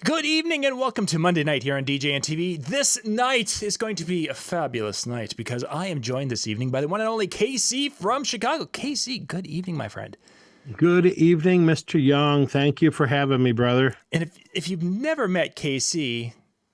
Good evening and welcome to Monday night here on DJNTV. This night is going to be a fabulous night because I am joined this evening by the one and only KC from Chicago. KC, good evening, my friend. Good evening, Mr. Young. Thank you for having me, brother. And if you've never met KC,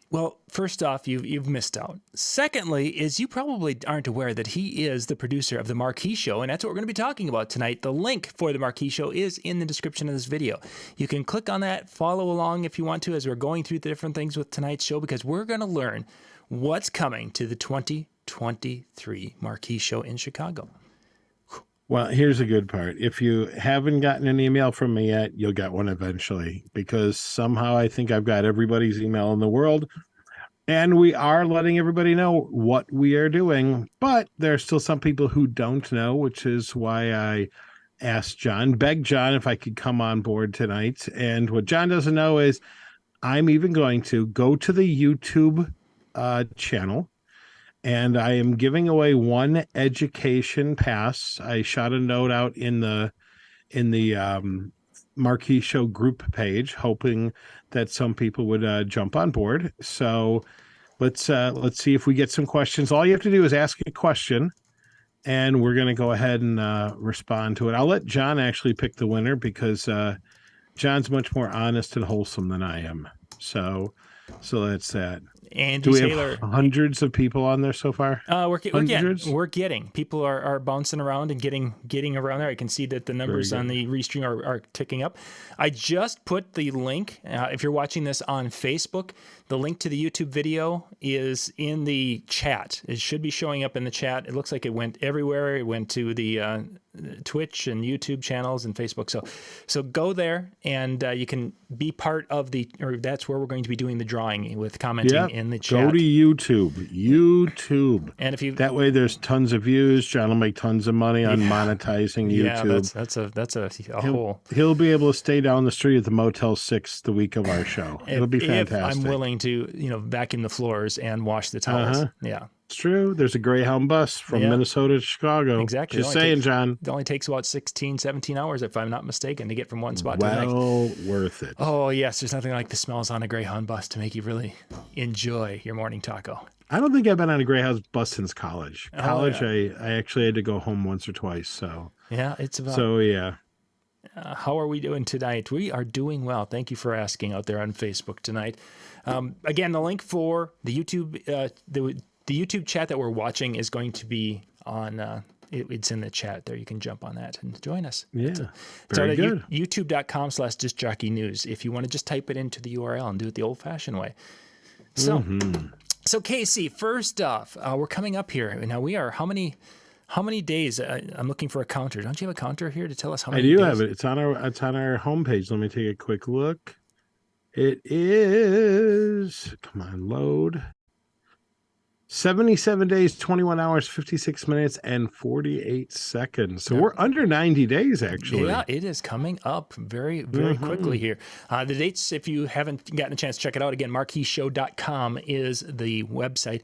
well, first off, you've missed out. Secondly, is you probably aren't aware that he is the producer of the Marquee Show, and that's what we're going to be talking about tonight. The link for the Marquee Show is in the description of this video. You can click on that, follow along if you want to, as we're going through the different things with tonight's show, because we're going to learn what's coming to the 2023 Marquee Show in Chicago. Well, here's the good part. If you haven't gotten an email from me yet, you'll get one eventually, because somehow I think I've got everybody's email in the world, and we are letting everybody know what we are doing. But there are still some people who don't know, which is why I asked begged John if I could come on board tonight. And what John doesn't know is I'm even going to go to the YouTube channel. And I am giving away one education pass. I shot a note out in the Marquee Show group page, hoping that some people would jump on board. So let's see if we get some questions. All you have to do is ask a question, and we're going to go ahead and respond to it. I'll let John actually pick the winner because John's much more honest and wholesome than I am. So that's that. Andy Do we Taylor, have hundreds of people on there so far? We're getting people are bouncing around and getting around there. I can see that the numbers on the restream are ticking up. I just put the link. If you're watching this on Facebook, the link to the YouTube video is in the chat. It should be showing up in the chat. It looks like it went everywhere. It went to the Twitch and YouTube channels and Facebook. So go there and you can be part of that's where we're going to be doing the drawing with commenting in the chat. Go to YouTube. And if you that way there's tons of views. John will make tons of money on monetizing YouTube. Yeah, that's a whole. He'll be able to stay down the street at the Motel 6 the week of our show. It'll be fantastic. If I'm willing to, vacuum the floors and wash the towels. Yeah. It's true. There's a Greyhound bus from Minnesota to Chicago. Exactly. Just saying, John. It only takes about 16, 17 hours, if I'm not mistaken, to get from one spot to the next. Well worth it. Oh, yes. There's nothing like the smells on a Greyhound bus to make you really enjoy your morning taco. I don't think I've been on a Greyhound bus since college. I actually had to go home once or twice. So yeah, it's about. So yeah. How are we doing tonight? We are doing well. Thank you for asking out there on Facebook tonight. Again, the link for the YouTube the YouTube chat that we're watching is going to be on. It's in the chat there. You can jump on that and join us. Yeah, very good. YouTube.com/discjockeynews. If you want to just type it into the URL and do it the old-fashioned way. So, so KC, first off, we're coming up here now. We are how many days? I'm looking for a counter. Don't you have a counter here to tell us how many? I do days? have it. It's on our homepage. Let me take a quick look. It is. Come on, load. 77 days, 21 hours, 56 minutes, and 48 seconds. So we're under 90 days, actually. Yeah, it is coming up very, very quickly here. The dates, if you haven't gotten a chance to check it out, again, marqueeshow.com is the website.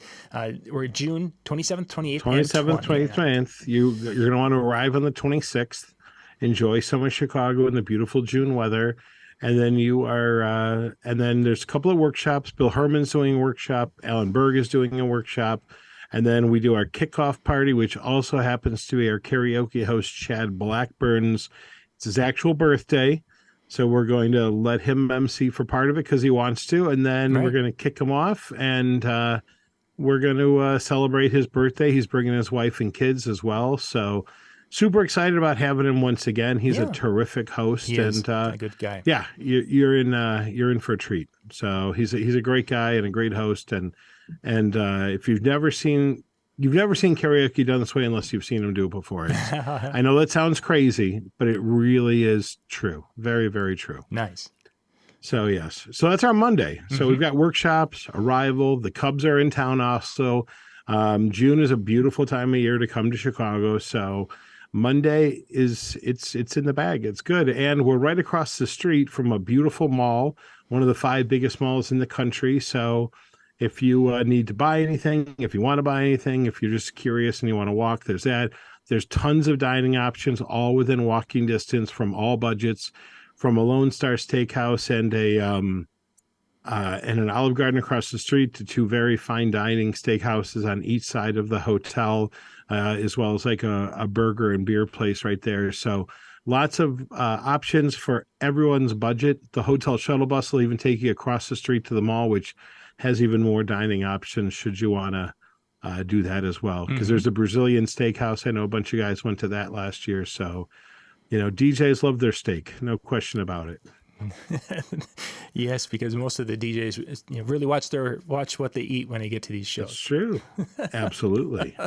We're June 27th, 28th, 27th, 29th. You're going to want to arrive on the 26th, enjoy some of Chicago in the beautiful June weather. And then and then there's a couple of workshops. Bill Herman's doing a workshop. Alan Berg is doing a workshop. And then we do our kickoff party, which also happens to be our karaoke host, Chad Blackburn's. It's his actual birthday. So we're going to let him MC for part of it because he wants to. And then we're going to kick him off and we're going to celebrate his birthday. He's bringing his wife and kids as well. So super excited about having him once again. He's a terrific host. He is a good guy. Yeah, you're in for a treat. So he's a great guy and a great host. And if you've never seen karaoke done this way, unless you've seen him do it before. I know that sounds crazy, but it really is true. Very, very true. Nice. So yes, so that's our Monday. So we've got workshops, arrival. The Cubs are in town also. June is a beautiful time of year to come to Chicago. So Monday it's in the bag. It's good. And we're right across the street from a beautiful mall, one of the 5 biggest malls in the country. So if you need to buy anything, if you want to buy anything, if you're just curious and you want to walk, there's that. There's tons of dining options, all within walking distance from all budgets, from a Lone Star Steakhouse and and an Olive Garden across the street to two very fine dining steakhouses on each side of the hotel, as well as like a burger and beer place right there. So lots of options for everyone's budget. The hotel shuttle bus will even take you across the street to the mall, which has even more dining options should you want to do that as well. Because there's a Brazilian steakhouse. I know a bunch of guys went to that last year. So, DJs love their steak. No question about it. Yes, because most of the DJs really watch what they eat when they get to these shows. That's true. Absolutely.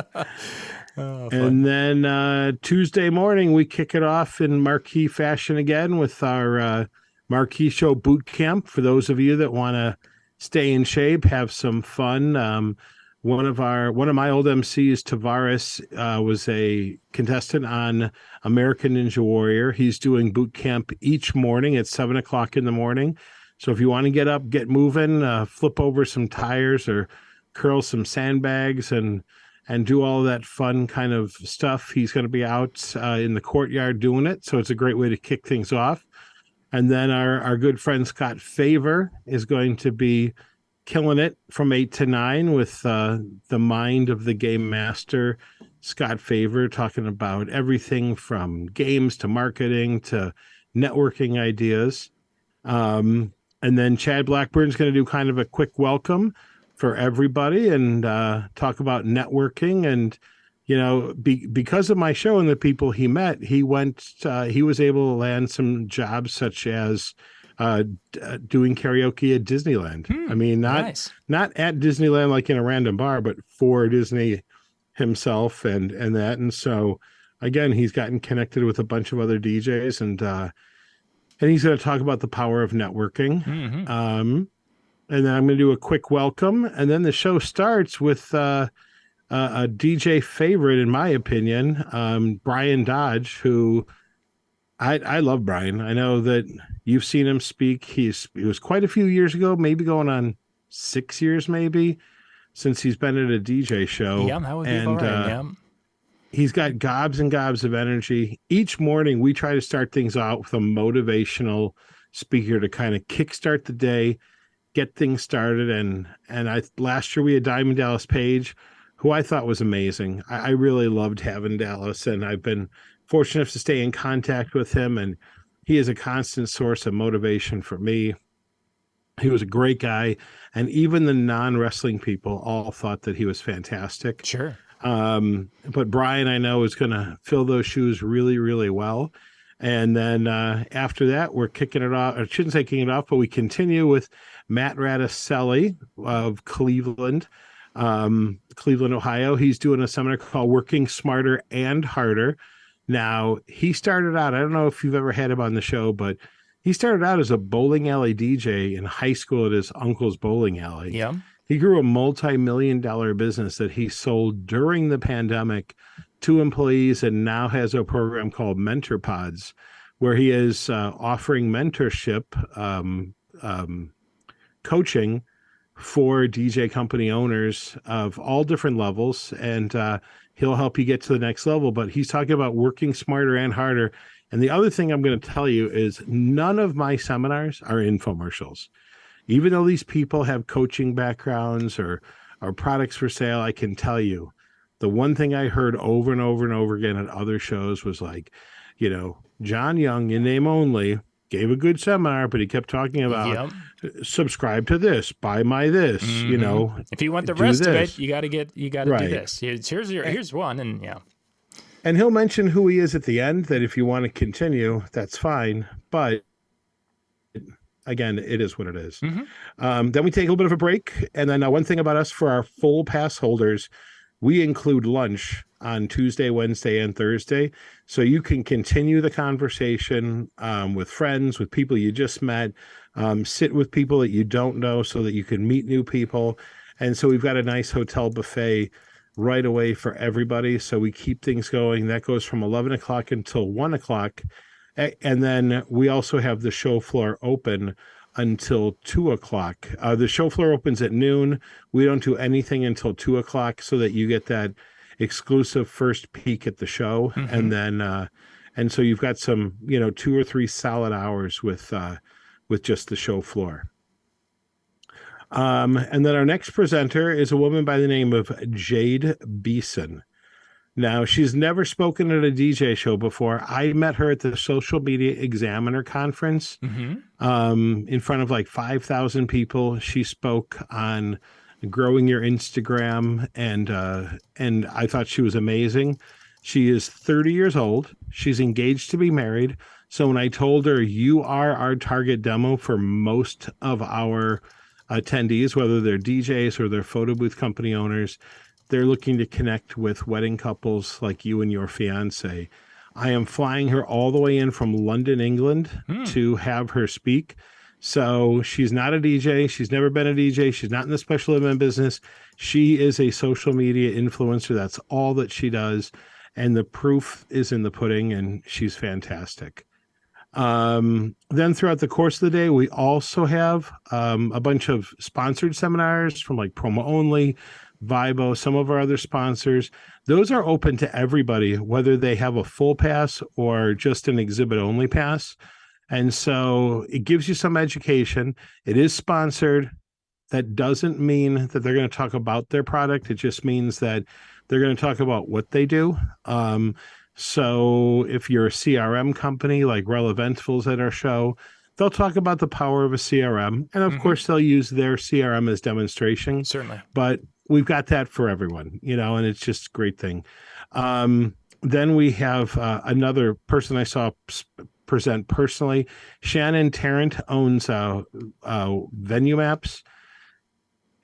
Oh, and then Tuesday morning, we kick it off in Marquee fashion again with our Marquee Show boot camp. For those of you that want to stay in shape, have some fun. One of my old MCs, Tavares, was a contestant on American Ninja Warrior. He's doing boot camp each morning at 7:00 in the morning. So if you want to get up, get moving, flip over some tires or curl some sandbags and do all that fun kind of stuff, he's going to be out in the courtyard doing it. So it's a great way to kick things off. And then our good friend Scott Favor is going to be killing it from 8 to 9 with the mind of the game master, Scott Favor, talking about everything from games to marketing to networking ideas. And then Chad Blackburn's going to do kind of a quick welcome for everybody and talk about networking. And, because of my show and the people he met, he was able to land some jobs such as doing karaoke at Disneyland. I mean, not at Disneyland like in a random bar, but for Disney himself and that. And so again, he's gotten connected with a bunch of other DJs and he's going to talk about the power of networking. And then I'm going to do a quick welcome, and then the show starts with a DJ favorite, in my opinion, Brian Dodge, who I love Brian. I know that you've seen him speak. It was quite a few years ago, maybe going on 6 years, maybe, since he's been at a DJ show. Yeah, that would be all right. Yeah. He's got gobs and gobs of energy. Each morning, we try to start things out with a motivational speaker to kind of kickstart the day, get things started. And last year we had Diamond Dallas Page, who I thought was amazing. I really loved having Dallas, and I've been fortunate enough to stay in contact with him, and he is a constant source of motivation for me. He was a great guy, and even the non-wrestling people all thought that he was fantastic. Sure. But Brian, I know, is going to fill those shoes really, really well. And then after that, we're kicking it off. I shouldn't say kicking it off, but we continue with Matt Radicelli of Cleveland, Ohio. He's doing a seminar called Working Smarter and Harder. Now, he started out, I don't know if you've ever had him on the show, but he started out as a bowling alley DJ in high school at his uncle's bowling alley. Yeah. He grew a multi-million-dollar business that he sold during the pandemic to employees, and now has a program called Mentor Pods, where he is offering mentorship coaching for DJ company owners of all different levels, and he'll help you get to the next level. But he's talking about working smarter and harder. And the other thing I'm going to tell you is none of my seminars are infomercials. Even though these people have coaching backgrounds or products for sale, I can tell you the one thing I heard over and over and over again at other shows was like, John Young, in name only, gave a good seminar, but he kept talking about subscribe to this, buy my this, If you want the rest of it, you got to do this. Here's one. And yeah. And he'll mention who he is at the end, that if you want to continue, that's fine. But again, it is what it is. Then we take a little bit of a break. And then one thing about us, for our full pass holders, we include lunch on Tuesday, Wednesday, and Thursday. So you can continue the conversation with friends, with people you just met, sit with people that you don't know so that you can meet new people. And so we've got a nice hotel buffet right away for everybody. So we keep things going. That goes from 11 o'clock until 1 o'clock. And then we also have the show floor open until 2 o'clock. The show floor opens at noon. We don't do anything until 2 o'clock so that you get that exclusive first peek at the show. And then, and so you've got some, 2 or 3 solid hours with just the show floor. And then our next presenter is a woman by the name of Jade Beeson. Now, she's never spoken at a DJ show before. I met her at the Social Media Examiner Conference in front of like 5,000 people. She spoke on growing your Instagram, and I thought she was amazing. She is 30 years old. She's engaged to be married. So when I told her, you are our target demo for most of our attendees, whether they're DJs or they're photo booth company owners, they're looking to connect with wedding couples like you and your fiance. I am flying her all the way in from London, England to have her speak. So she's not a DJ. She's never been a DJ. She's not in the special event business. She is a social media influencer. That's all that she does. And the proof is in the pudding, and she's fantastic. Then throughout the course of the day, we also have a bunch of sponsored seminars from like Promo Only, Vibo, some of our other sponsors. Those are open to everybody, whether they have a full pass or just an exhibit only pass. And so it gives you some education. It is sponsored. That doesn't mean that they're going to talk about their product. It just means that they're going to talk about what they do. So if you're a CRM company like Relevantville's at our show, they'll talk about the power of a CRM. And of course, they'll use their CRM as demonstration. Certainly. But we've got that for everyone, and it's just a great thing. Then we have another person I saw present personally. Shannon Tarrant owns Venue Maps.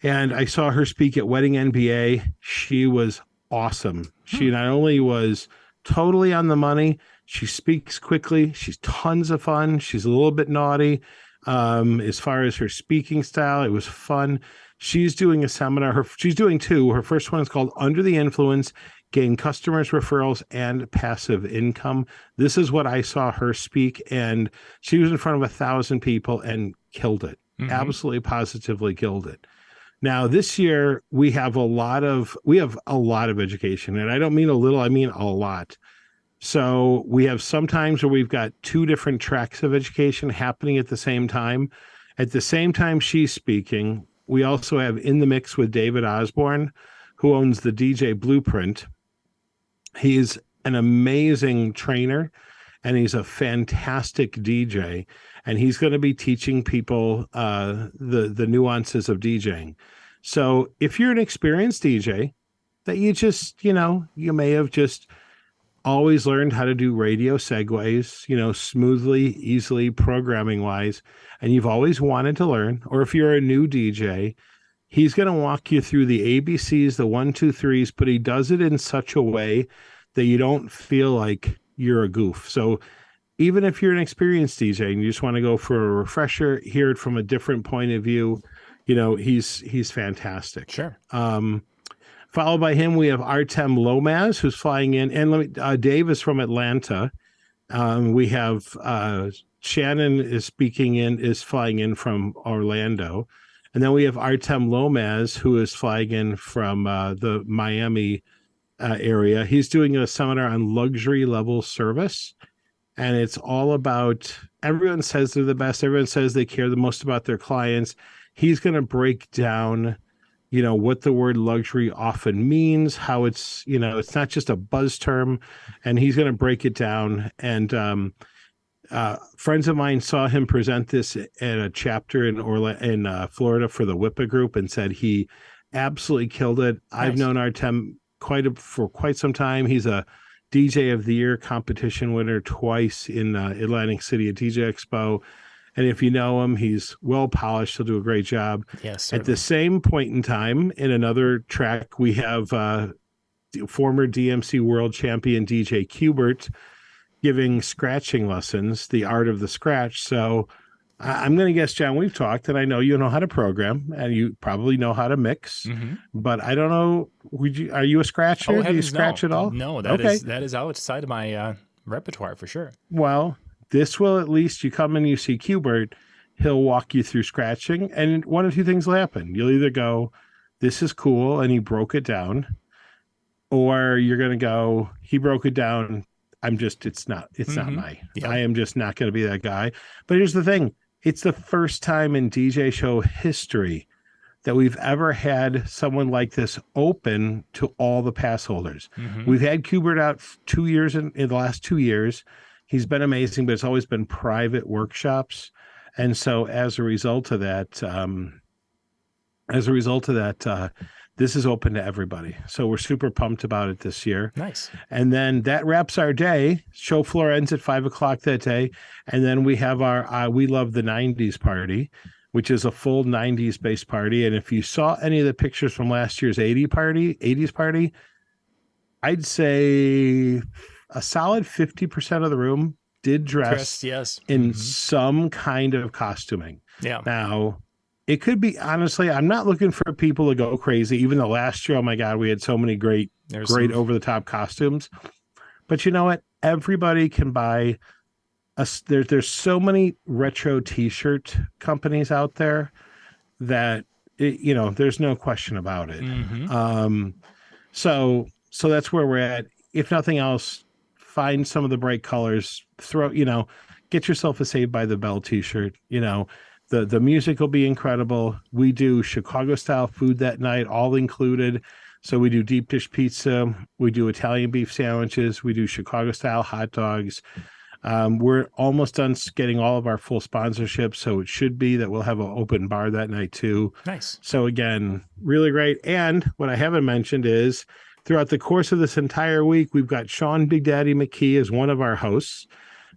And I saw her speak at Wedding NBA. She was awesome. She not only was totally on the money, she speaks quickly. She's tons of fun. She's a little bit naughty. As far as her speaking style, it was fun. She's doing a seminar. She's doing two. Her first one is called Under the Influence, Gain Customers, Referrals, and Passive Income. This is what I saw her speak, and she was in front of 1,000 people and killed it. Absolutely, positively killed it. Now, this year, we have a lot of education, and I don't mean a little, I mean a lot. So we have some times where we've got two different tracks of education happening at the same time. At the same time she's speaking, we also have In the Mix with David Osborne, who owns the DJ Blueprint. He's an amazing trainer, and he's a fantastic DJ. And he's going to be teaching people the nuances of DJing. So if you're an experienced DJ that you just, you may have just always learned how to do radio segues, smoothly, easily, programming wise, and you've always wanted to learn, or if you're a new DJ, he's going to walk you through the ABCs, the 1, 2, 3s, but he does it in such a way that you don't feel like you're a goof. So even if you're an experienced DJ and you just want to go for a refresher, hear it from a different point of view, he's fantastic. Sure. Followed by him, we have Artem Lomaz, who's flying in, and Dave is from Atlanta. We have Shannon is flying in from Orlando, and then we have Artem Lomaz, who is flying in from the Miami area. He's doing a seminar on luxury level service. And it's all about, everyone says they're the best. Everyone says they care the most about their clients. He's going to break down, what the word luxury often means, how it's, it's not just a buzz term. And he's going to break it down. And friends of mine saw him present this at a chapter in Florida for the WIPA group and said he absolutely killed it. Nice. I've known Artem for quite some time. He's a DJ of the Year competition winner twice in Atlantic City at DJ Expo. And if you know him, he's well polished. He'll do a great job. Yes. Certainly. At the same point in time, in another track, we have former DMC world champion DJ Qbert giving scratching lessons, the art of the scratch. So I'm going to guess, John, we've talked, and I know you know how to program, and you probably know how to mix, but I don't know. Are you a scratcher? Oh, do you scratch at all? No, that is outside of my repertoire for sure. Well, this will, at least you come and you see Qbert, he'll walk you through scratching, and one of two things will happen. You'll either go, this is cool, and he broke it down, or you're going to go, he broke it down. It's not I am just not going to be that guy. But here's the thing. It's the first time in DJ show history that we've ever had someone like this open to all the pass holders. We've had Kubert out 2 years in the last 2 years. He's been amazing, but it's always been private workshops. And so as a result of that, this is open to everybody. So we're super pumped about it this year. Nice. And then that wraps our day. Show floor ends at 5:00 that day. And then we have our We Love the 90s party, which is a full 90s based party. And if you saw any of the pictures from last year's 80s party, I'd say a solid 50% of the room did dress yes. in some kind of costuming. Yeah. Now, it could be, honestly, I'm not looking for people to go crazy. Even though last year, oh my God, we had so many great over-the-top costumes. But you know what? Everybody can buy there's so many retro T-shirt companies out there that there's no question about it. So that's where we're at. If nothing else, find some of the bright colors. Get yourself a Saved by the Bell T-shirt. The music will be incredible. We do Chicago style food that night, all included. So we do deep dish pizza. We do Italian beef sandwiches. We do Chicago style hot dogs. We're almost done getting all of our full sponsorships. So it should be that we'll have an open bar that night too. Nice. So again, really great. And what I haven't mentioned is throughout the course of this entire week, we've got Sean Big Daddy McKee as one of our hosts.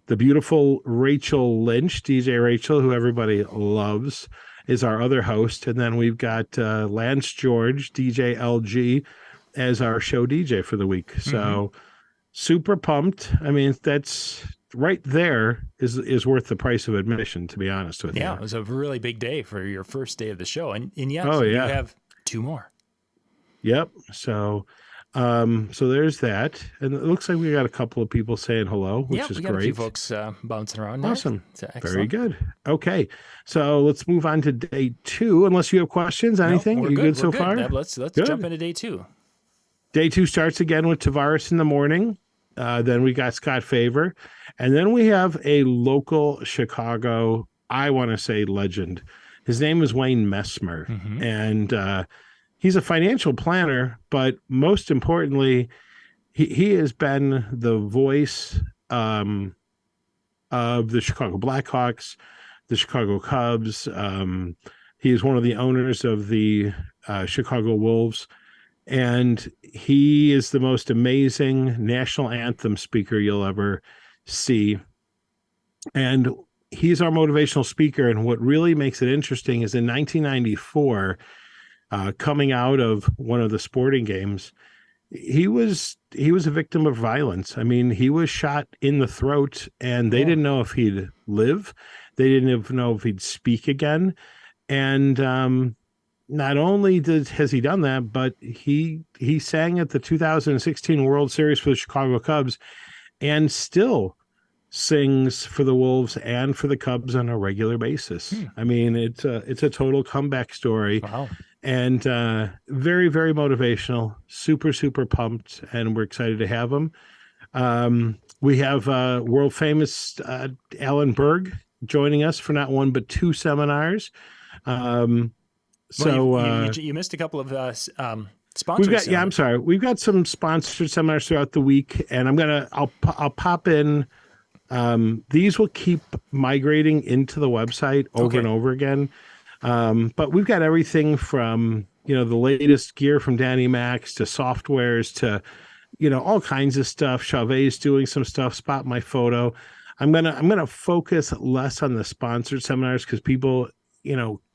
The beautiful Rachel Lynch, DJ Rachel, who everybody loves, is our other host. And then we've got Lance George, DJ LG, as our show DJ for the week. So super pumped. I mean, that's right there is worth the price of admission, to be honest with you. Yeah, it was a really big day for your first day of the show. And yes, you have 2 more. Yep. So there's that, and it looks like we got a couple of people saying hello, which is we got great. A few folks bouncing around. Awesome, very good. Okay, so let's move on to day 2. Unless you have questions, anything? We're you good so We're far? Deb, let's jump into day 2. Day 2 starts again with Tavares in the morning. Then we got Scott Favor, and then we have a local Chicago, I want to say, legend. His name is Wayne Messmer, and he's a financial planner, but most importantly, he has been the voice of the Chicago Blackhawks, the Chicago Cubs. He is one of the owners of the Chicago Wolves, and he is the most amazing national anthem speaker you'll ever see. And he's our motivational speaker, and what really makes it interesting is in 1994, coming out of one of the sporting games, he was a victim of violence. I mean, he was shot in the throat, and they didn't know if he'd live. They didn't even know if he'd speak again. And not only has he done that, but he sang at the 2016 World Series for the Chicago Cubs, and still sings for the Wolves and for the Cubs on a regular basis. I mean, it's a total comeback story. Wow. And very, very motivational, super, super pumped, and we're excited to have him. We have world famous Alan Berg joining us for not 1 but 2 seminars. You missed a couple of sponsors. I'm sorry. We've got some sponsored seminars throughout the week, and I'll pop in. These will keep migrating into the website over and over again. But we've got everything from, the latest gear from Danny Max to softwares to, all kinds of stuff. Chavez doing some stuff, Spot My Photo. I'm going to focus less on the sponsored seminars because people,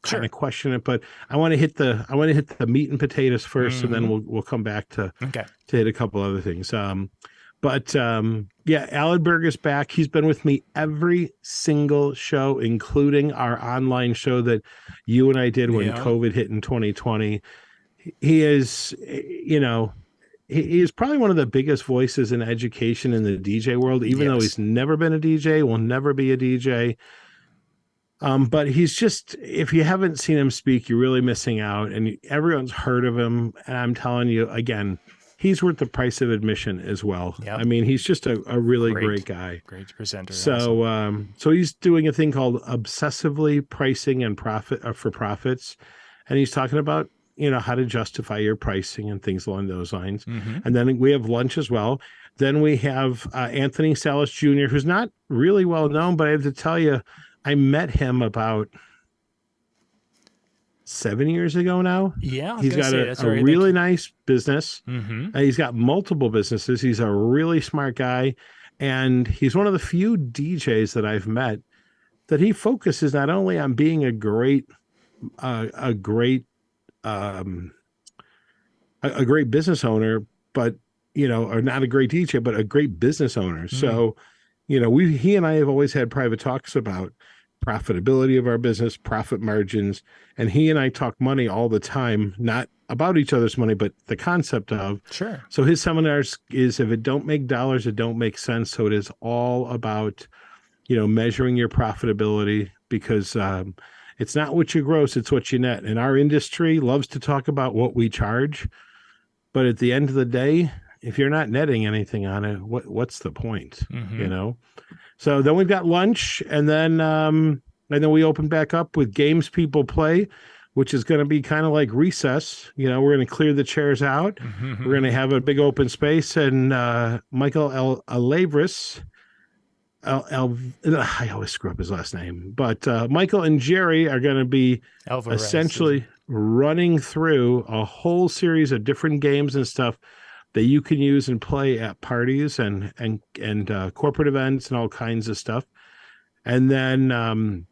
kind of question it, but I want to hit the meat and potatoes first, and then we'll come back to hit a couple other things. Alan Berg is back. He's been with me every single show, including our online show that you and I did when COVID hit in 2020. He is, he is probably one of the biggest voices in education in the DJ world, even though he's never been a DJ, will never be a DJ. But he's just, if you haven't seen him speak, you're really missing out, and everyone's heard of him. And I'm telling you, again, he's worth the price of admission as well. Yep. I mean, he's just a really great guy. Great presenter. So, awesome. So he's doing a thing called obsessively pricing and for profits. and he's talking about, how to justify your pricing and things along those lines. Mm-hmm. And then we have lunch as well. Then we have Anthony Salas Jr., who's not really well known, but I have to tell you, I met him about 7 years ago now. Yeah, I was He's gonna got say, a, that's a right. really nice business. Mm-hmm. He's got multiple businesses. He's a really smart guy. And he's one of the few DJs that I've met that he focuses not only on being a great um, great business owner, but or not a great DJ, but a great business owner. So, he and I have always had private talks about profitability of our business, profit margins, and he and I talk money all the time, not about each other's money, but the concept of. Sure. So his seminars is, if it don't make dollars, it don't make sense. So it is all about, measuring your profitability, because it's not what you gross, it's what you net. And our industry loves to talk about what we charge, but at the end of the day, if you're not netting anything on it, what's the point? Mm-hmm. So then we've got lunch, and then we open back up with games people play, which is going to be kind of like recess. We're going to clear the chairs out. Mm-hmm. We're going to have a big open space, and Michael Alavris, I always screw up his last name, but Michael and Jerry are going to be Alvarez, essentially running through a whole series of different games and stuff that you can use and play at parties and corporate events and all kinds of stuff. And then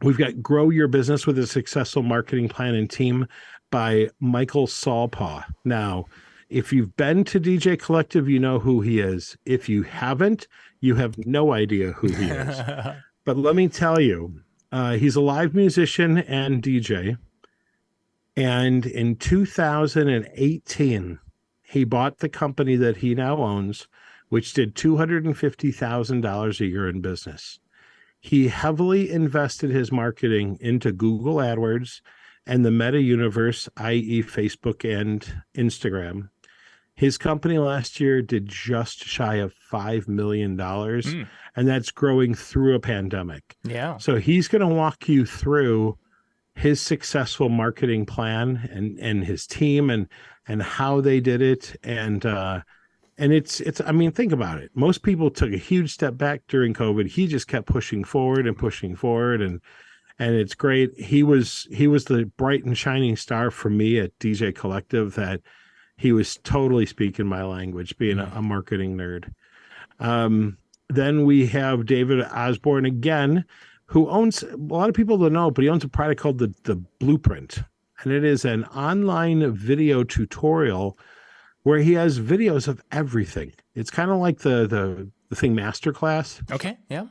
we've got Grow Your Business with a Successful Marketing Plan and Team by Michael Salpaugh. Now, if you've been to DJ Collective, you know who he is. If you haven't, you have no idea who he is. But let me tell you, he's a live musician and DJ. And in 2018, he bought the company that he now owns, which did $250,000 a year in business. He heavily invested his marketing into Google AdWords and the meta universe, i.e. Facebook and Instagram. His company last year did just shy of $5 million, and that's growing through a pandemic. Yeah. So he's going to walk you through his successful marketing plan and his team and how they did it. And it's, I mean, think about it. Most people took a huge step back during COVID. He just kept pushing forward and pushing forward. And it's great. He was the bright and shining star for me at DJ Collective, that he was totally speaking my language, being a marketing nerd. Then we have David Osborne again, who owns, a lot of people don't know, but he owns a product called the Blueprint. And it is an online video tutorial where he has videos of everything. It's kind of like the thing Masterclass. Okay. Yeah.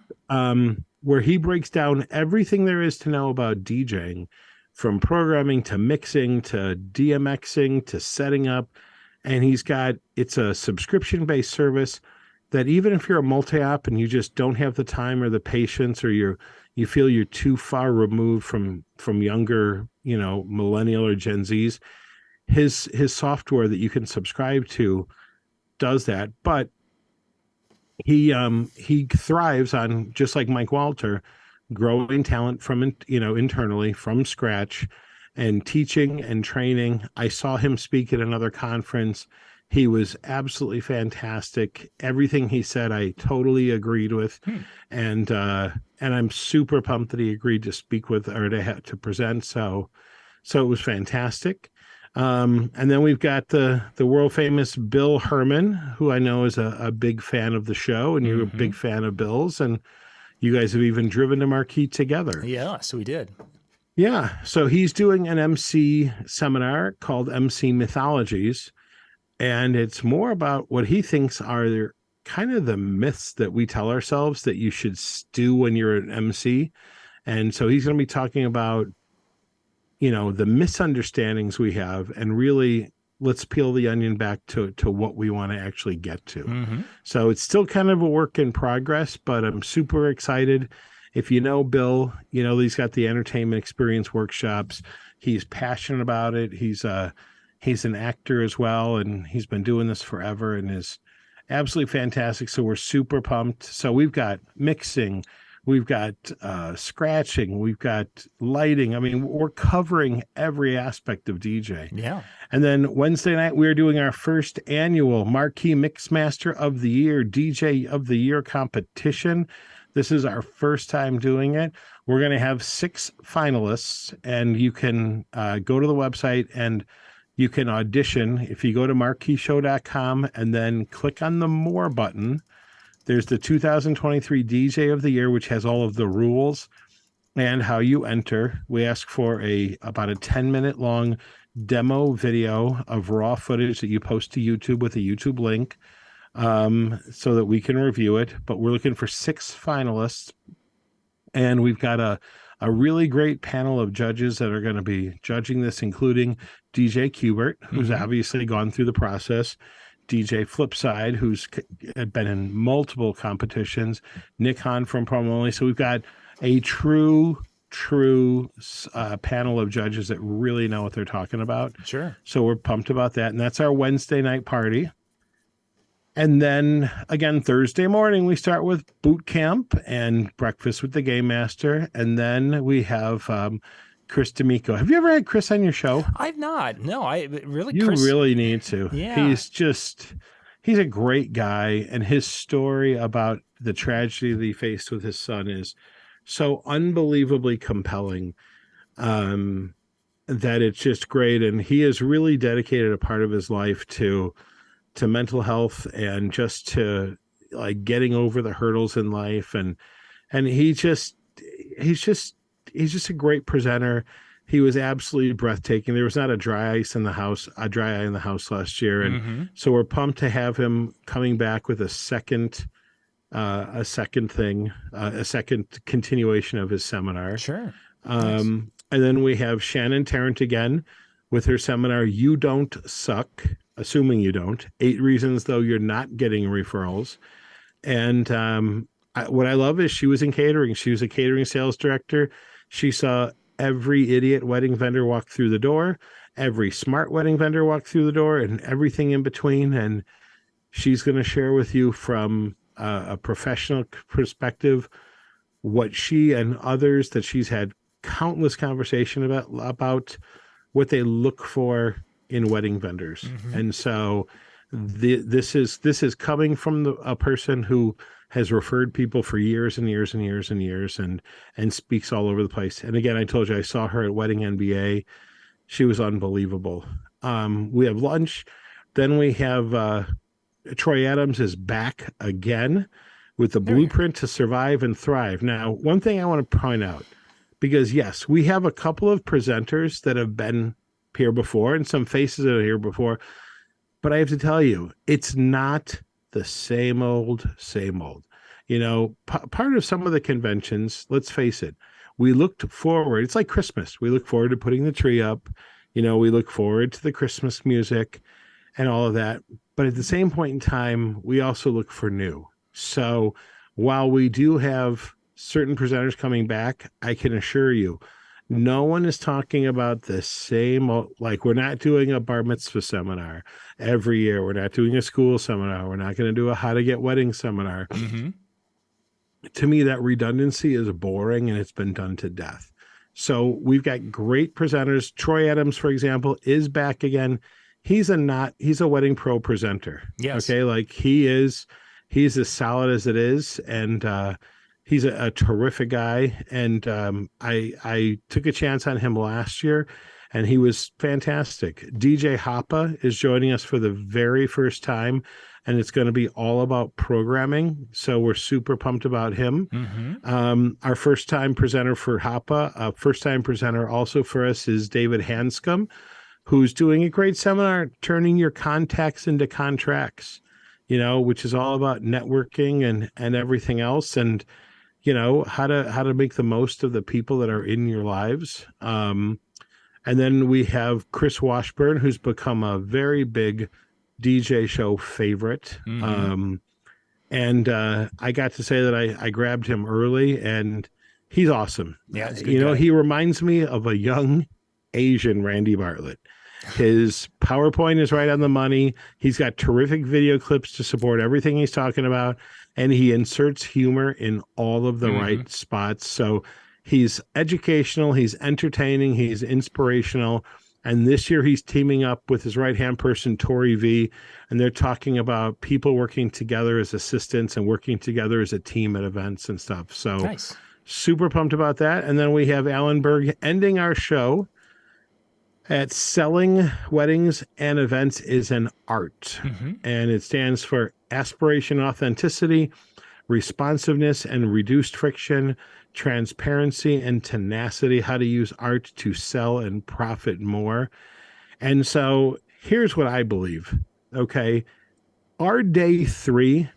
Where he breaks down everything there is to know about DJing, from programming to mixing to DMXing to setting up. And it's a subscription-based service that even if you're a multi-op and you just don't have the time or the patience, or you feel you're too far removed from younger, millennial or Gen Zs, his software that you can subscribe to does that. But he thrives on, just like Mike Walter, growing talent from internally from scratch, and teaching and training. I saw him speak at another conference. He was absolutely fantastic. Everything he said, I totally agreed with. And I'm super pumped that he agreed to speak with, or to present. So it was fantastic. And then we've got the world famous Bill Herman, who I know is a big fan of the show, and you're a big fan of Bill's, and you guys have even driven to Marquee together. Yeah, so we did. Yeah. So he's doing an MC seminar called MC Mythologies. And it's more about what he thinks are kind of the myths that we tell ourselves that you should do when you're an MC. And so he's going to be talking about, the misunderstandings we have, and really let's peel the onion back to what we want to actually get to. So it's still kind of a work in progress, but I'm super excited. If you know Bill, he's got the entertainment experience workshops. He's passionate about it. He's an actor as well, and he's been doing this forever and is absolutely fantastic. So we're super pumped. So we've got mixing, we've got scratching, we've got lighting. I mean, we're covering every aspect of DJ. Yeah. And then Wednesday night, we're doing our first annual Marquee Mixmaster of the Year, DJ of the Year competition. This is our first time doing it. We're going to have 6 finalists, and you can go to the website and you can audition. If you go to marqueeshow.com and then click on the More button, there's the 2023 DJ of the Year, which has all of the rules and how you enter. We ask for about a 10-minute long demo video of raw footage that you post to YouTube with a YouTube link, so that we can review it. But we're looking for 6 finalists, and we've got a really great panel of judges that are going to be judging this, including DJ Qbert, who's obviously gone through the process, DJ Flipside, who's been in multiple competitions, Nick Hahn from Promoli. So we've got a true panel of judges that really know what they're talking about. Sure. So we're pumped about that. And that's our Wednesday night party. And then again, Thursday morning, we start with boot camp and breakfast with the game master. And then we have Chris D'Amico. Have you ever had Chris on your show? I've not. No, You really need to. Yeah. He's a great guy. And his story about the tragedy that he faced with his son is so unbelievably compelling, that it's just great. And he has really dedicated a part of his life to mental health and just to like getting over the hurdles in life. And he's just a great presenter. He was absolutely breathtaking. There was not a dry eye in the house last year. And so we're pumped to have him coming back with a second continuation of his seminar. Sure. Nice. And then we have Shannon Tarrant again with her seminar, You Don't Suck, assuming you don't. 8 reasons, though, you're not getting referrals. And what I love is she was in catering. She was a catering sales director. She saw every idiot wedding vendor walk through the door, every smart wedding vendor walk through the door, and everything in between. And she's going to share with you from a professional perspective what she and others that she's had countless conversation about what they look for in wedding vendors. And so this is coming from a person who has referred people for years and years and years and years and speaks all over the place. And again, I told you, I saw her at Wedding NBA. She was unbelievable. We have lunch. Then we have Troy Adams is back again with the blueprint to survive and thrive. Now, one thing I want to point out, because yes, we have a couple of presenters that have been here before and some faces that are here before, but I have to tell you, it's not the same old. You know, part of some of the conventions, let's face it, we looked forward. It's like Christmas. We look forward to putting the tree up. You know, we look forward to the Christmas music and all of that. But at the same point in time, we also look for new. So while we do have certain presenters coming back, I can assure you, no one is talking about the same, like we're not doing a bar mitzvah seminar every year. We're not doing a school seminar. We're not going to do a how to get wedding seminar. To me, that redundancy is boring and it's been done to death. So we've got great presenters. Troy Adams, for example, is back again. He's a wedding pro presenter. Yes. Okay. Like he's as solid as it is. And, he's a terrific guy. And, I took a chance on him last year and he was fantastic. DJ Hoppa is joining us for the very first time, and it's going to be all about programming. So we're super pumped about him. Our first time presenter for Hoppa, first time presenter also for us is David Hanscom, who's doing a great seminar, turning your contacts into contracts, you know, which is all about networking and everything else. And, you know, how to make the most of the people that are in your lives. And then we have Chris Washburn, who's become a very big DJ show favorite. And I got to say that I grabbed him early, and he's awesome. Yeah, you know, he reminds me of a young Asian Randy Bartlett. His PowerPoint is right on the money. He's got terrific video clips to support everything he's talking about. And he inserts humor in all of the right spots. So he's educational, he's entertaining, he's inspirational. And this year he's teaming up with his right-hand person, Tori V. And they're talking about people working together as assistants and working together as a team at events and stuff. So Nice. super pumped about that. And then we have Alan Berg ending our show at Selling Weddings and Events is an Art. And it stands for aspiration, authenticity, responsiveness and reduced friction, transparency and tenacity, how to use art to sell and profit more. And so here's what I believe. Okay. Our day 3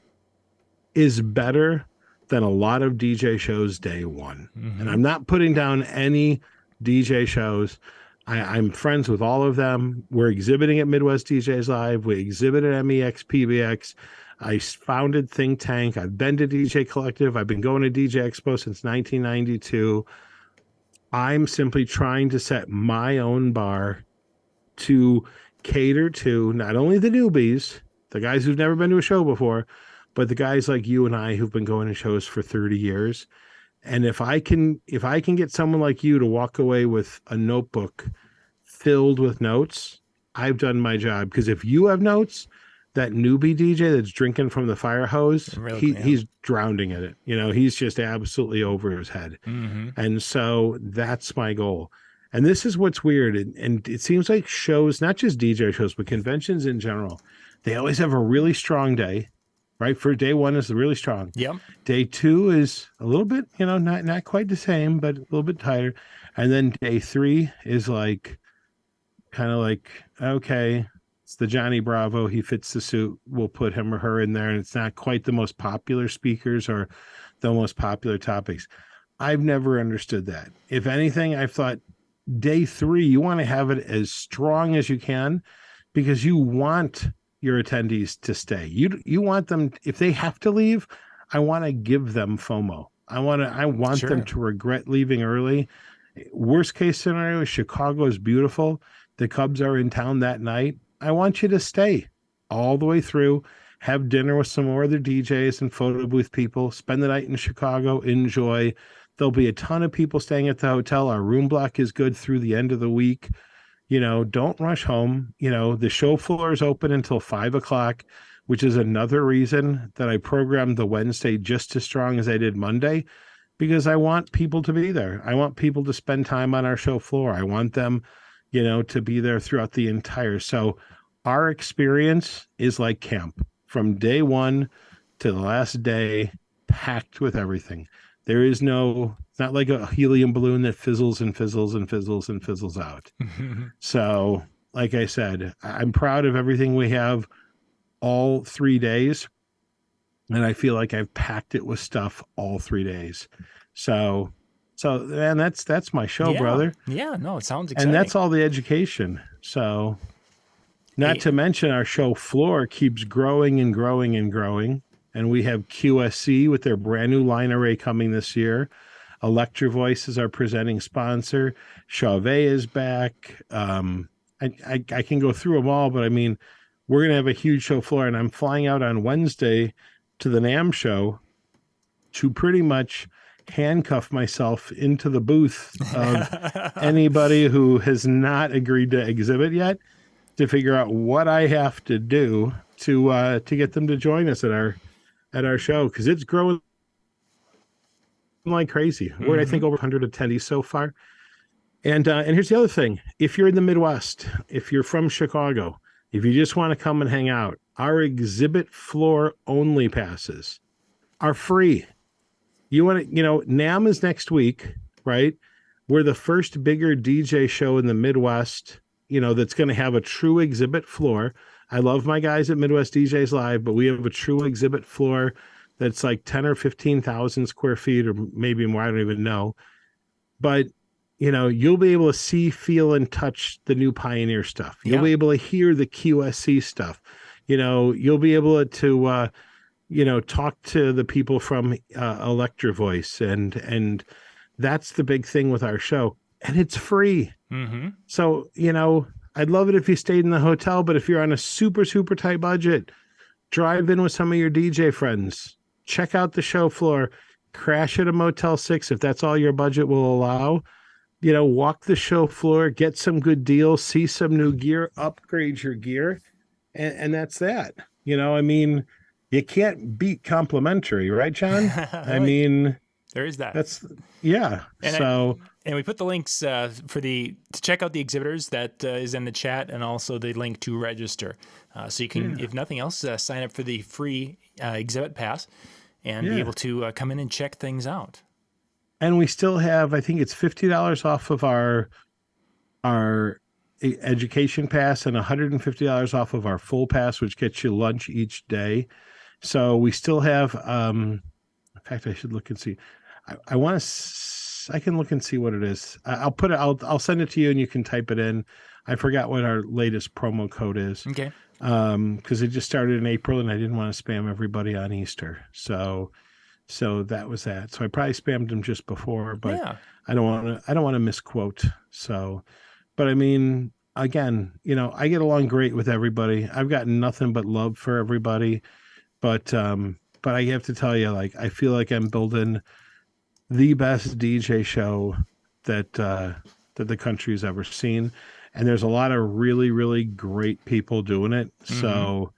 is better than a lot of DJ shows day 1. And I'm not putting down any DJ shows. I'm friends with all of them. We're exhibiting at Midwest DJs Live. We exhibit at MEX, PBX. I founded Think Tank. I've been to DJ Collective. I've been going to DJ Expo since 1992. I'm simply trying to set my own bar to cater to not only the newbies, the guys who've never been to a show before, but the guys like you and I who've been going to shows for 30 years. And if I can get someone like you to walk away with a notebook filled with notes, I've done my job. Because if you have notes, that newbie DJ that's drinking from the fire hose, he's drowning in it. You know, he's just absolutely over his head. And so that's my goal. And this is what's weird. And it seems like shows, not just DJ shows, but conventions in general, they always have a really strong day. Right, for day 1 is really strong. Yep. Day 2 is a little bit, you know, not quite the same, but a little bit tighter. And then day 3 is like, kind of like, okay, it's the Johnny Bravo. He fits the suit. We'll put him or her in there. And it's not quite the most popular speakers or the most popular topics. I've never understood that. If anything, I've thought day 3, you want to have it as strong as you can because you want your attendees to stay. You want them, if they have to leave, I want to give them FOMO. I want them to regret leaving early. Worst case scenario is Chicago is beautiful. The Cubs are in town that night. I want you to stay all the way through, have dinner with some more other DJs and photo booth people, spend the night in Chicago, enjoy. There'll be a ton of people staying at the hotel. Our room block is good through the end of the week. You know, don't rush home. You know, the show floor is open until 5:00, which is another reason that I programmed the Wednesday just as strong as I did Monday, because I want people to be there. I want people to spend time on our show floor. I want them, you know, to be there throughout the entire. So our experience is like camp from day 1 to the last day, packed with everything. There is no, it's not like a helium balloon that fizzles and fizzles and fizzles and fizzles out. So, like I said, I'm proud of everything we have all 3 days. And I feel like I've packed it with stuff all 3 days. So man, that's my show, brother. Yeah, no, it sounds exciting. And that's all the education. So not to mention our show floor keeps growing and growing and growing. And we have QSC with their brand new line array coming this year. Electro Voice is our presenting sponsor. Chauvet is back. I can go through them all, but I mean, we're going to have a huge show floor. And I'm flying out on Wednesday to the NAMM show to pretty much handcuff myself into the booth of anybody who has not agreed to exhibit yet, to figure out what I have to do to get them to join us at our show, because it's growing like crazy. We're I think over 100 attendees so far. And here's the other thing: if you're in the Midwest, if you're from Chicago, if you just want to come and hang out, our exhibit floor only passes are free. You want to, NAMM is next week, right? We're the first bigger DJ show in the Midwest, that's going to have a true exhibit floor. I love my guys at Midwest DJs Live, but we have a true exhibit floor that's like 10 or 15,000 square feet, or maybe more. I don't even know. But, you'll be able to see, feel, and touch the new Pioneer stuff. You'll be able to hear the QSC stuff. You'll be able to, talk to the people from Electro Voice. And that's the big thing with our show. And it's free. Mm-hmm. So, I'd love it if you stayed in the hotel, but if you're on a super, super tight budget, drive in with some of your DJ friends, check out the show floor, crash at a Motel 6 if that's all your budget will allow. Walk the show floor, get some good deals, see some new gear, upgrade your gear, and that's that. I mean, you can't beat complimentary, right, John? I mean, there is that. That's yeah. And we put the links to check out the exhibitors that is in the chat, and also the link to register. So you can, if nothing else, sign up for the free exhibit pass and be able to come in and check things out. And we still have, I think it's $50 off of our education pass and $150 off of our full pass, which gets you lunch each day. So we still have, in fact, I should look and see. I can look and see what it is. I'll send it to you and you can type it in. I forgot what our latest promo code is. Okay. Because it just started in April and I didn't want to spam everybody on Easter. So that was that. So I probably spammed them just before, but I don't want to misquote. So, but I mean, again, I get along great with everybody. I've got nothing but love for everybody, but I have to tell you, like, I feel like I'm building the best DJ show that the country's ever seen. And there's a lot of really, really great people doing it. Mm-hmm.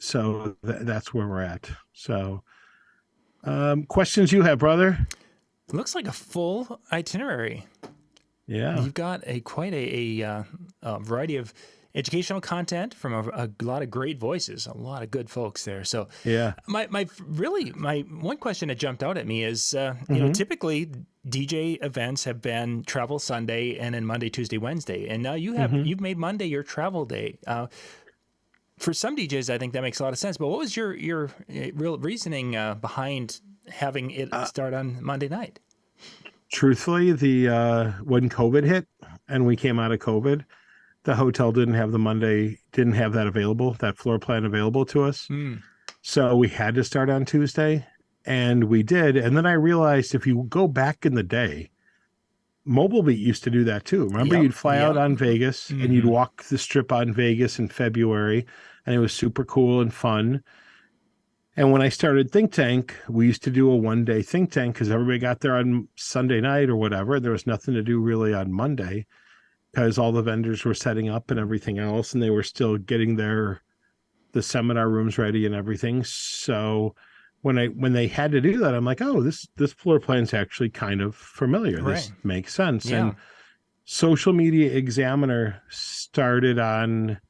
So that's where we're at. So, questions you have, brother? It looks like a full itinerary. Yeah. You've got quite a variety of educational content from a lot of great voices, a lot of good folks there. So yeah, my one question that jumped out at me is, typically DJ events have been travel Sunday and then Monday, Tuesday, Wednesday. And now you've made Monday your travel day. For some DJs, I think that makes a lot of sense. But what was your real reasoning behind having it start on Monday night? Truthfully, when COVID hit and we came out of COVID, the hotel didn't have that floor plan available to us. So we had to start on Tuesday, and we did. And then I realized if you go back in the day, Mobile Beat used to do that too. Remember, you'd fly out on Vegas and you'd walk the strip on Vegas in February, and it was super cool and fun. And when I started Think Tank, we used to do a one-day Think Tank because everybody got there on Sunday night or whatever. There was nothing to do really on Monday because all the vendors were setting up and everything else, and they were still getting the seminar rooms ready and everything. So when they had to do that, I'm like, oh, this floor plan's actually kind of familiar. Right. This makes sense. Yeah. And Social Media Examiner started on,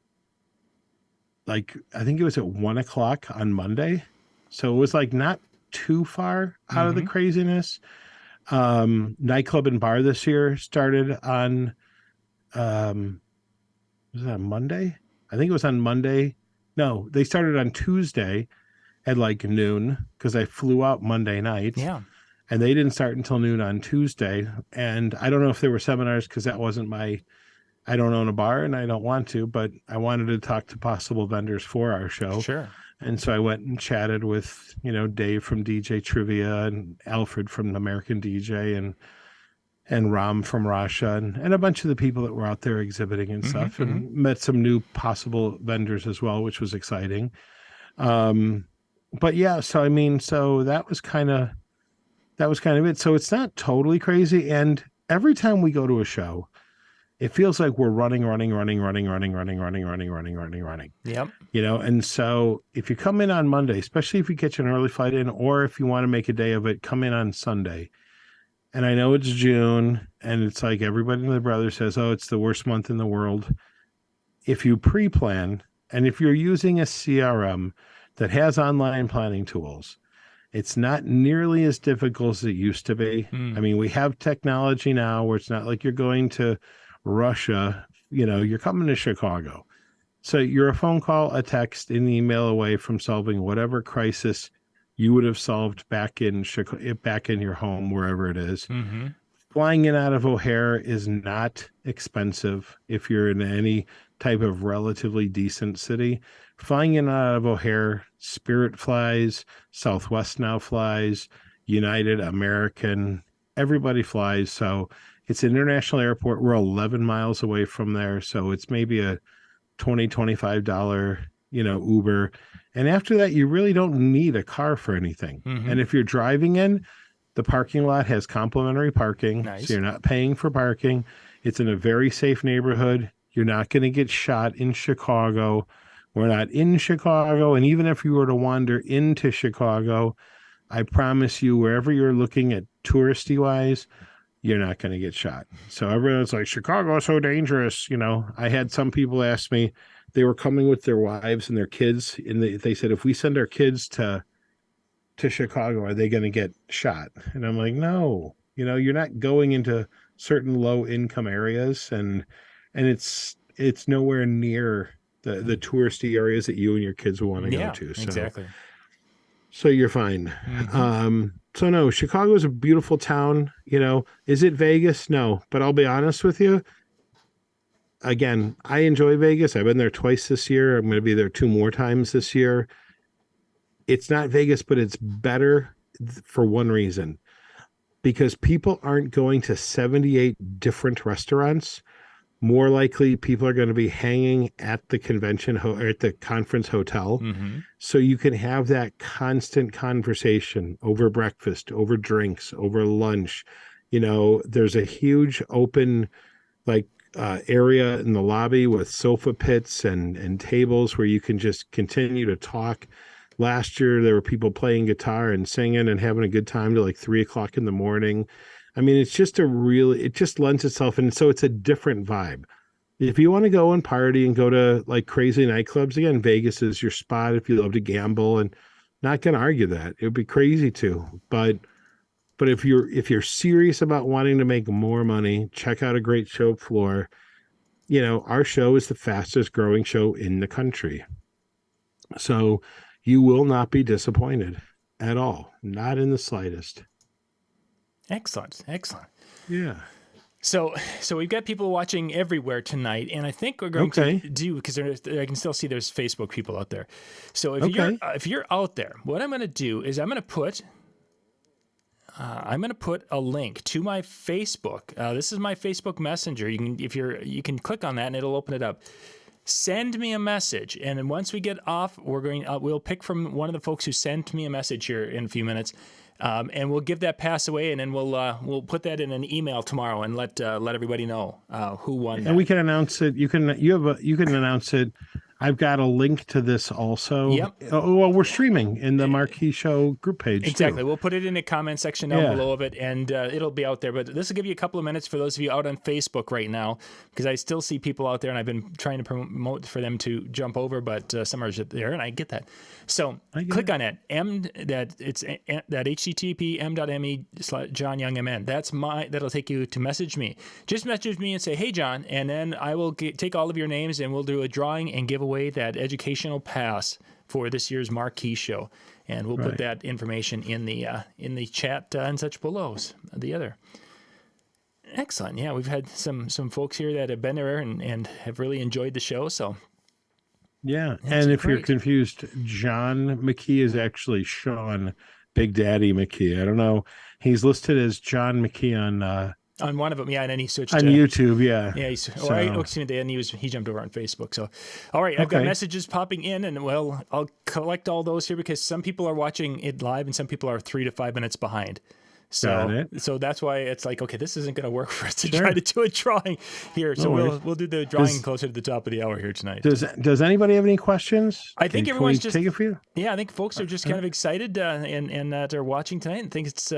like, I think it was at 1:00 on Monday. So it was like not too far out of the craziness. Nightclub and Bar this year started on, was it on Monday? I think it was on Monday. No, they started on Tuesday at like noon because I flew out Monday night. Yeah. And they didn't start until noon on Tuesday. And I don't know if they were seminars because that wasn't I don't own a bar and I don't want to, but I wanted to talk to possible vendors for our show. Sure. And so I went and chatted with, Dave from DJ Trivia and Alfred from American DJ and Ram from Russia and a bunch of the people that were out there exhibiting and stuff, and met some new possible vendors as well, which was exciting. But yeah, so I mean, so that was kind of it. So it's not totally crazy. And every time we go to a show, it feels like we're running. Yep. And so if you come in on Monday, especially if you catch an early flight in, or if you want to make a day of it, come in on Sunday. And I know it's June and it's like everybody and their brother says, oh, it's the worst month in the world. If you pre-plan and if you're using a CRM that has online planning tools, it's not nearly as difficult as it used to be. I mean, we have technology now where it's not like you're going to Russia, you're coming to Chicago. So you're a phone call, a text, an email away from solving whatever crisis you would have solved back in your home, wherever it is. Flying in out of O'Hare is not expensive if you're in any type of relatively decent city. Flying in and out of O'Hare, Spirit flies, Southwest now flies, United, American, everybody flies. So It's an international airport. We're 11 miles away from there. So it's maybe a $25, Uber. And after that, you really don't need a car for anything. Mm-hmm. And if you're driving in, the parking lot has complimentary parking. Nice. So you're not paying for parking. It's in a very safe neighborhood. You're not going to get shot in Chicago. We're not in Chicago. And even if you were to wander into Chicago, I promise you, wherever you're looking at touristy wise, you're not going to get shot. So everyone's like, Chicago is so dangerous. I had some people ask me, they were coming with their wives and their kids. And they said, if we send our kids to Chicago, are they going to get shot? And I'm like, no, you're not going into certain low income areas, and it's nowhere near the touristy areas that you and your kids will want to go to. So, exactly. So you're fine. Mm-hmm. So no, Chicago is a beautiful town. Is it Vegas? No, but I'll be honest with you. Again, I enjoy Vegas. I've been there twice this year. I'm going to be there 2 more times this year. It's not Vegas, but it's better for one reason, because people aren't going to 78 different restaurants. More likely, people are going to be hanging at the convention or at the conference hotel. Mm-hmm. So you can have that constant conversation over breakfast, over drinks, over lunch. There's a huge open area in the lobby with sofa pits and tables where you can just continue to talk. Last year, there were people playing guitar and singing and having a good time till 3:00 in the morning. I mean, it just lends itself. And so it's a different vibe. If you want to go and party and go to crazy nightclubs, again, Vegas is your spot if you love to gamble, and not going to argue that. It would be crazy too. But if you're serious about wanting to make more money, check out a great show floor. Our show is the fastest growing show in the country. So you will not be disappointed at all. Not in the slightest. Excellent. Yeah. So we've got people watching everywhere tonight, and I think we're going to do, because I can still see there's Facebook people out there. So if you're out there, what I'm going to do is I'm going to put a link to my Facebook. This is my Facebook Messenger. You can click on that and it'll open it up. Send me a message, and then once we get off, we'll pick from one of the folks who sent me a message here in a few minutes. And we'll give that pass away, and then we'll put that in an email tomorrow and let everybody know who won. And we can announce it. You can announce it. I've got a link to this also. Yep. Oh, well, we're streaming in the Marquee Show group page. Exactly. Too. We'll put it in the comment section down below of it, and it'll be out there. But this will give you a couple of minutes for those of you out on Facebook right now, because I still see people out there, and I've been trying to promote for them to jump over, but some are there, and I get that. So click on it. It's that http m.me/JohnYoungMN. That'll take you to message me. Just message me and say, hey, John, and then I will take all of your names, and we'll do a drawing and give away that educational pass for this year's Marquee show, and we'll put that information in the chat and such below. The other excellent, yeah, we've had some folks here that have been there and have really enjoyed the show. So yeah, and if you're confused, John McKee is actually Sean Big Daddy McKee. I don't know, he's listed as John McKee on one of them, yeah, and then he switched on YouTube, yeah. He jumped over on Facebook. So, all right, I've got messages popping in, and I'll collect all those here because some people are watching it live and some people are 3 to 5 minutes behind. So that's why it's okay, this isn't going to work for us to try to do a drawing here. So we'll do the drawing closer to the top of the hour here tonight. Does anybody have any questions? I think everyone's just take a few. Yeah, I think folks are just kind of excited and that are watching tonight and think it's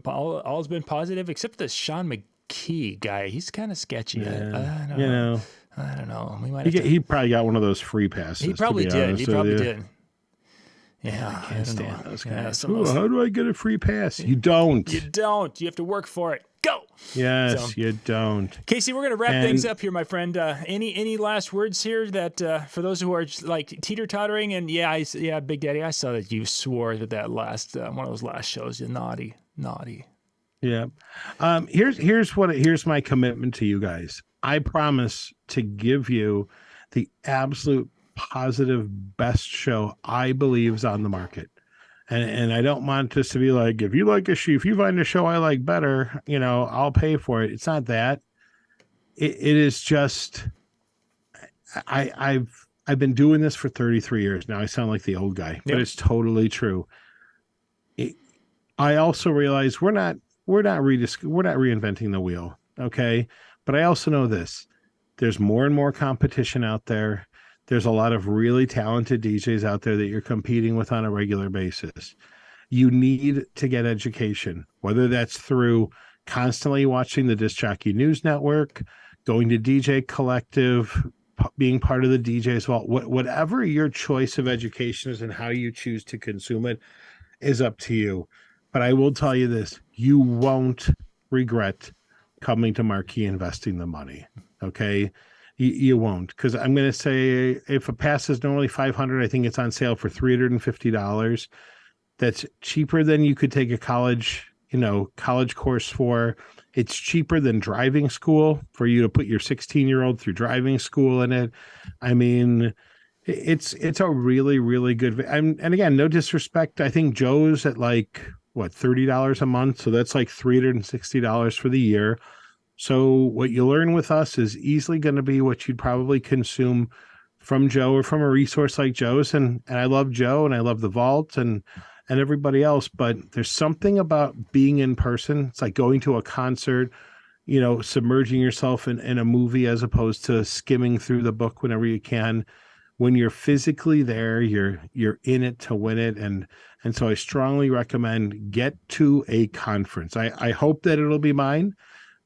all's been positive except the Sean McKee guy. He's kind of sketchy. Yeah. I don't know. We might. He probably got one of those free passes. He probably did. Yeah, I can't stand those guys. How do I get a free pass? You don't. You don't. You have to work for it. Go. Yes, you don't. Casey, we're going to wrap things up here, my friend. Any last words here that for those who are teeter-tottering? And Big Daddy, I saw that you swore that last one of those last shows. You naughty. Yeah. Here's my commitment to you guys. I promise to give you the absolute positive best show I believe is on the market. And I don't want this to be like, if you find a show I like better, I'll pay for it. It's not that. It is just, I've been doing this for 33 years now. I sound like the old guy, but it's totally true. I also realize we're not reinventing the wheel. Okay. But I also know this, there's more and more competition out there. There's a lot of really talented DJs out there that you're competing with on a regular basis. You need to get education, whether that's through constantly watching the Disc Jockey News Network, going to DJ Collective, being part of the DJ's Vault, whatever your choice of education is and how you choose to consume it is up to you. But I will tell you this, you won't regret coming to Marquee investing the money. Okay. You won't, because I'm going to say if a pass is normally $500, I think it's on sale for $350. That's cheaper than you could take a college course for. It's cheaper than driving school for you to put your 16-year-old through driving school in it. I mean, it's a really, really good. And again, no disrespect. I think Joe's at like $30 a month, so that's like $360 for the year. So what you learn with us is easily going to be what you'd probably consume from Joe or from a resource like Joe's. And I love Joe and I love the Vault and everybody else, but there's something about being in person. It's like going to a concert, submerging yourself in a movie as opposed to skimming through the book whenever you can. When you're physically there, you're in it to win it. And so I strongly recommend get to a conference. I hope that it'll be mine.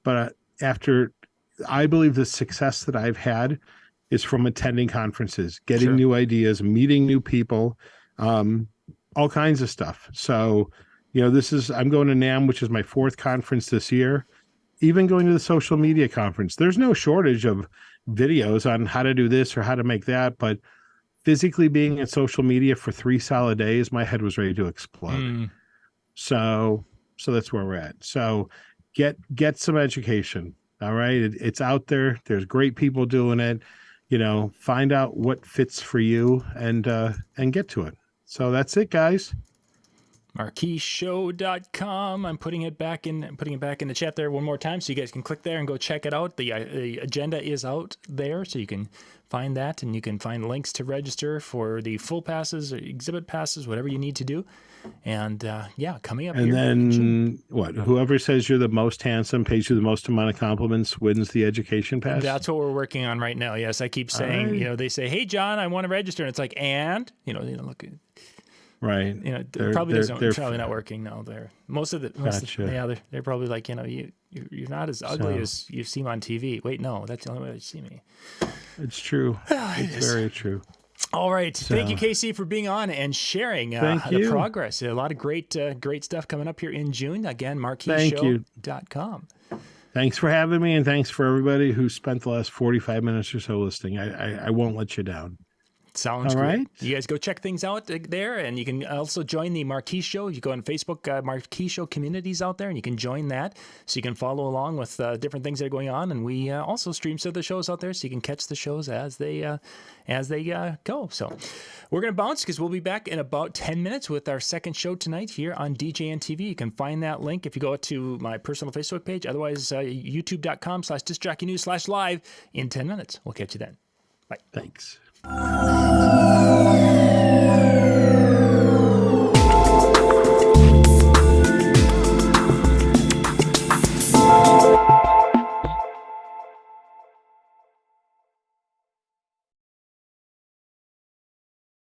But I believe the success that I've had is from attending conferences, getting new ideas, meeting new people, all kinds of stuff. So, I'm going to NAMM, which is my 4th conference this year. Even going to the social media conference, there's no shortage of videos on how to do this or how to make that. But physically being in social media for 3 solid days, my head was ready to explode. So that's where we're at. So get some education. All right. It's out there. There's great people doing it. Find out what fits for you and get to it. So that's it, guys. MarqueeShow.com. I'm putting it back in the chat there one more time so you guys can click there and go check it out. The agenda is out there, so you can find that, and you can find links to register for the full passes or exhibit passes, whatever you need to do. And coming up. And then whoever says you're the most handsome, pays you the most amount of compliments, wins the education pass. That's what we're working on right now. Yes, I keep saying, they say, "Hey, John, I want to register," and it's like, and look. Right. They're probably not working. No, they're they're probably like, you're not as ugly as you seem on TV. Wait, no, that's the only way they see me. It's true. It's very true. All right. Thank you, Casey, for being on and sharing the progress. A lot of great stuff coming up here in June. Again, MarqueeShow.com. Thanks for having me, and thanks for everybody who spent the last 45 minutes or so listening. I won't let you down. Sounds great. Right. You guys go check things out there, and you can also join the Marquee Show. You go on Facebook, Marquee Show communities out there, and you can join that, so you can follow along with different things that are going on. And we also stream some of the shows out there, so you can catch the shows as they go. So we're going to bounce because we'll be back in about 10 minutes with our second show tonight here on DJNTV. You can find that link if you go to my personal Facebook page. Otherwise, youtube.com/discjockeynews/live in 10 minutes. We'll catch you then. Bye. Thanks.